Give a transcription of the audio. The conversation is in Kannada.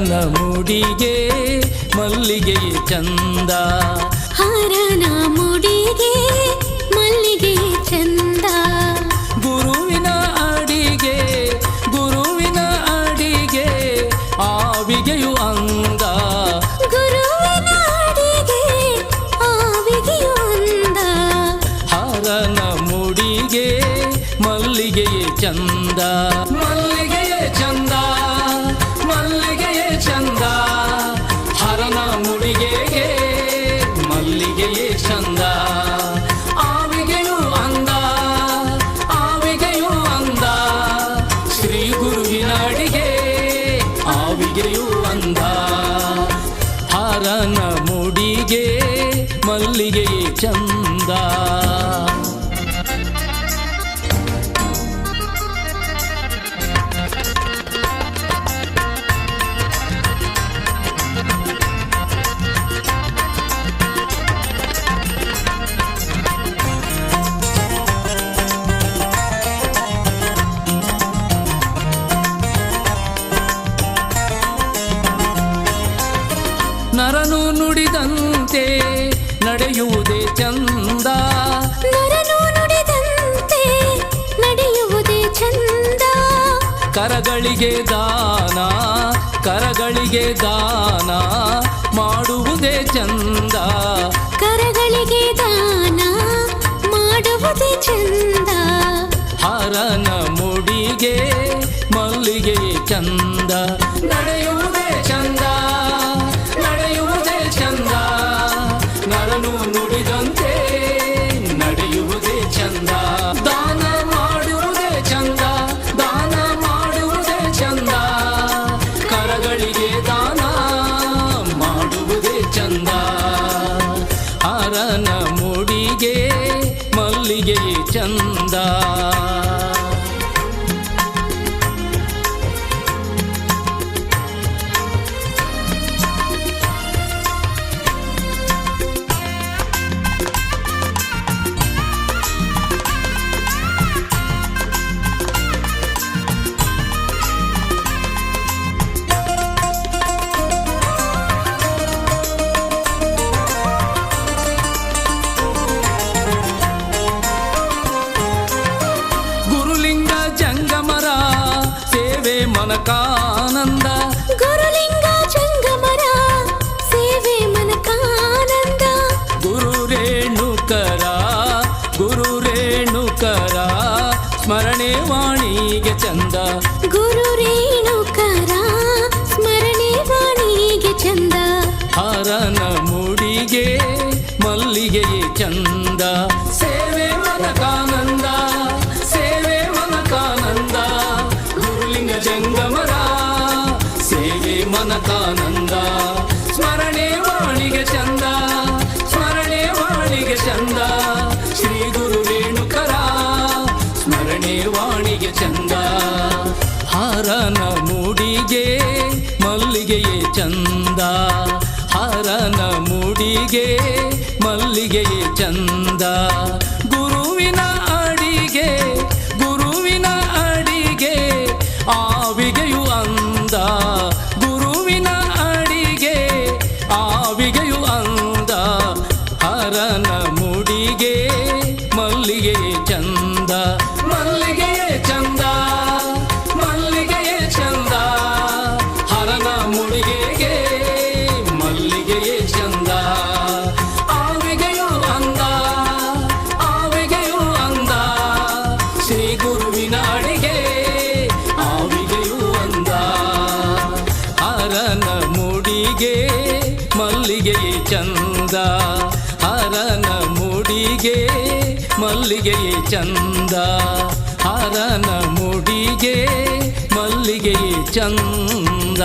ಹರನ ಮುಡಿಗೆ ಮಲ್ಲಿಗೆಯೇ ಚಂದ, ಹರನ ಮುಡಿಗೆ ಮಲ್ಲಿಗೆಯೇ ಚಂದ. ಗುರುವಿನ ಅಡಿಗೆ ಗುರುವಿನ ಅಡಿಗೆ ಆವಿಗೆಯು ಅಂದ, ಗುರುವಿನ ಅಡಿಗೆ ಆವಿಗೆಯು ಅಂದ. ಹರನ ಮುಡಿಗೆ ಮಲ್ಲಿಗೆಯೇ ಚಂದ, ಮಲ್ಲಿಗೆಯೇ ಚಂದ, ಮಲ್ಲಿಗೆಯೇ ಚಂದ. ಹರನ ಮುಡಿಗೆಗೆ ಮಲ್ಲಿಗೆಯೇ ಚಂದ, ಆವಿಗೆಯೂ ಅಂದ, ಆವಿಗೆಯೂ ಅಂದ. ಶ್ರೀ ಗುರುವಿನ ಅಡಿಗೆ ಆವಿಗೆಯೂ ಅಂದ. ಹರನ ಮುಡಿಗೆ ಮಲ್ಲಿಗೆಯೇ ಚಂದ. ನರನು ನುಡಿದಂತೆ ನಡೆಯುವುದೇ ಚಂದ, ನರನು ನುಡಿದಂತೆ ನಡೆಯುವುದೇ ಚಂದ. ಕರಗಳಿಗೆ ದಾನ ಕರಗಳಿಗೆ ದಾನ ಮಾಡುವುದೇ ಚಂದ, ಕರಗಳಿಗೆ ದಾನ ಮಾಡುವುದೇ ಚಂದ. ಹರನ ಮುಡಿಗೆ ಮಲ್ಲಿಗೆಯೇ ಚಂದ, ನಡೆಯುವುದೇ ಚಂದ, ನಡೆಯುವುದೇ ಚಂದ. ನರನು ನುಡಿದಂತೆ ನಡೆಯುವುದೇ ಚಂದ, ದಾನ ಮಾಡುವುದೇ ಚಂದ, ದಾನ ಮಾಡುವುದೇ ಚಂದ. ಕರಗಳಿಗೆ ದಾನ ಮಾಡುವುದೇ ಚಂದ. ಹರನ ಮುಡಿಗೆ ಮಲ್ಲಿಗೆಯೇ ಚಂದ. ಜಂಗಮರ ಸೇವೆ ಮನಕಾನಂದ, ಗುರುಲಿಂಗ ಜಂಗಮರ ಸೇವೆ ಮನಕಾನಂದ. ಗುರು ರೇಣುಕರ ಗುರು ರೇಣುಕರ ಸ್ಮರಣೆ ವಾಣಿಗೆ ಚಂದ, ಗುರು ರೇಣುಕರ ಸ್ಮರಣೆ ವಾಣಿಗೆ ಚಂದ. ಹರನ ಮುಡಿಗೆ ಮಲ್ಲಿಗೆಯೇ ಚಂದ, ಸೇವೆ ಮನಕಾನಂದ, ಸೇವೆ ಮನಕಾನಂದ. ಗುರುಲಿಂಗ ಜಂಗಮರ ಸೇವೆ ಮನಕಾನಂದ, ಸ್ಮರಣೆ ವಾಣಿಗೆ ಚಂದ, ಸ್ಮರಣೆ ವಾಣಿಗೆ ಚಂದ. ಶ್ರೀ ಗುರು ರೇಣುಕರ ಸ್ಮರಣೆ ವಾಣಿಗೆ ಚಂದ. ಹರನ ಮುಡಿಗೆ ಮಲ್ಲಿಗೆಯೇ ಚಂದ, ಹರನ ಮುಡಿಗೆ ಮಲ್ಲಿಗೆಯೇ ಚಂದ. ಗುರುವಿನ ಅಡಿಗೆ ಗುರುವಿನ ಅಡಿಗೆ ಆವಿಗೆಯು ಅಂದ, ಗುರುವಿನ ಅಡಿಗೆ ಆವಿಗೆಯು ಅಂದ. ಹರನ ಮುಡಿಗೆ ಮಲ್ಲಿಗೆಯೇ ಚಂದ, ಮಲ್ಲಿಗೆಯೇ ಚಂದ, ಮಲ್ಲಿಗೆಯೇ ಚಂದ. ಹರನ ಮುಡಿಗೆಗೆ ಮಲ್ಲಿಗೆಯೇ ಚಂದ, ಆವಿಗೆಯೂ ಅಂದ, ಆವಿಗೆಯೂ ಅಂದ. ಶ್ರೀ ಗುರುವಿನ ಅಡಿಗೆ ಆವಿಗೆಯೂ ಅಂದ. ಹರನ ಮುಡಿಗೆ ಮಲ್ಲಿಗೆಯೇ ಚಂದ, ಹರನ ಮುಡಿಗೆ ಮಲ್ಲಿಗೆಯೇ ಚಂದ. ಹರನ ಮುಡಿಗೆ ಮಲ್ಲಿಗೆಯೇ ಚಂದ.